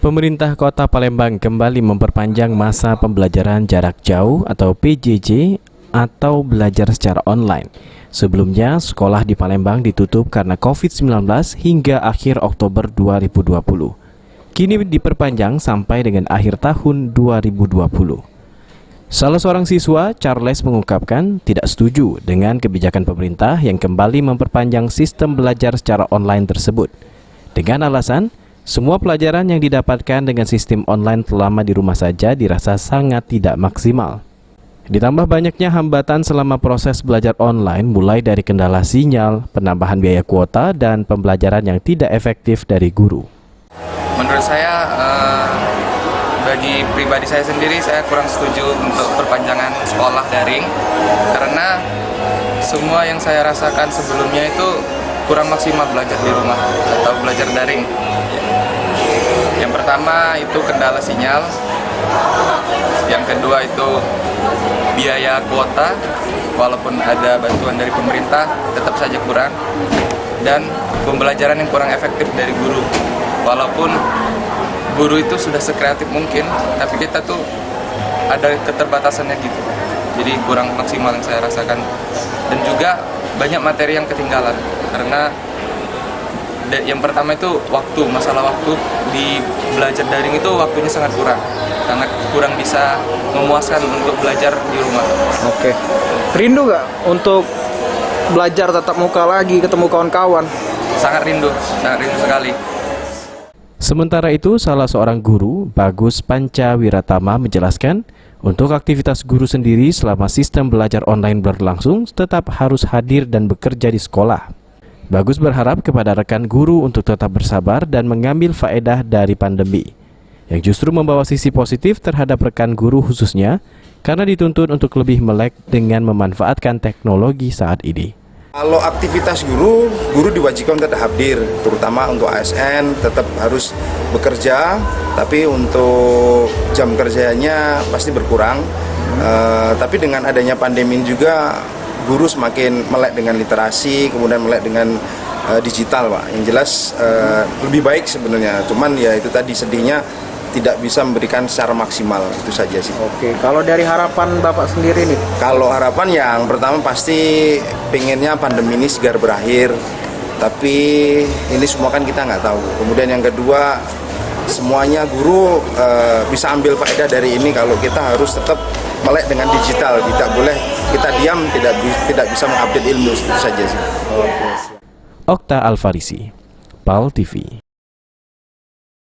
Pemerintah Kota Palembang kembali memperpanjang masa pembelajaran jarak jauh atau PJJ atau belajar secara online. Sebelumnya, sekolah di Palembang ditutup karena COVID-19 hingga akhir Oktober 2020. Kini diperpanjang sampai dengan akhir tahun 2020. Salah seorang siswa, Charles, mengungkapkan tidak setuju dengan kebijakan pemerintah yang kembali memperpanjang sistem belajar secara online tersebut. Dengan alasan, semua pelajaran yang didapatkan dengan sistem online selama di rumah saja dirasa sangat tidak maksimal. Ditambah banyaknya hambatan selama proses belajar online, mulai dari kendala sinyal, penambahan biaya kuota, dan pembelajaran yang tidak efektif dari guru. Menurut saya, bagi pribadi saya sendiri, saya kurang setuju untuk perpanjangan sekolah daring, karena semua yang saya rasakan sebelumnya itu kurang maksimal belajar di rumah atau belajar daring. Yang pertama itu kendala sinyal, yang kedua itu biaya kuota, walaupun ada bantuan dari pemerintah tetap saja kurang, dan pembelajaran yang kurang efektif dari guru. Walaupun guru itu sudah sekreatif mungkin, tapi kita tuh ada keterbatasannya gitu, jadi kurang maksimal yang saya rasakan. Dan juga banyak materi yang ketinggalan, karena yang pertama itu waktu, masalah waktu di belajar daring itu waktunya sangat kurang bisa memuaskan untuk belajar di rumah. Oke. Rindu nggak untuk belajar tatap muka lagi, ketemu kawan-kawan? Sangat rindu sekali. Sementara itu, salah seorang guru, Bagus Panca Wiratama, menjelaskan untuk aktivitas guru sendiri selama sistem belajar online berlangsung tetap harus hadir dan bekerja di sekolah. Bagus berharap kepada rekan guru untuk tetap bersabar dan mengambil faedah dari pandemi, yang justru membawa sisi positif terhadap rekan guru khususnya, karena dituntut untuk lebih melek dengan memanfaatkan teknologi saat ini. Kalau aktivitas guru diwajibkan tetap hadir, terutama untuk ASN tetap harus bekerja, tapi untuk jam kerjanya pasti berkurang. Tapi dengan adanya pandemi juga, guru semakin melek dengan literasi, kemudian melek dengan digital, Pak. Yang jelas lebih baik sebenarnya, cuman ya itu tadi sedihnya tidak bisa memberikan secara maksimal, itu saja sih. Oke, kalau dari harapan Bapak sendiri nih? Kalau harapan yang pertama pasti pengennya pandemi ini segera berakhir, tapi ini semua kan kita nggak tahu. Kemudian yang kedua, semuanya guru bisa ambil faedah dari ini kalau kita harus tetap melek dengan digital, tidak boleh kita diam, tidak bisa mengupdate ilmu, itu saja sih. Okta Alfarisi, PAL TV.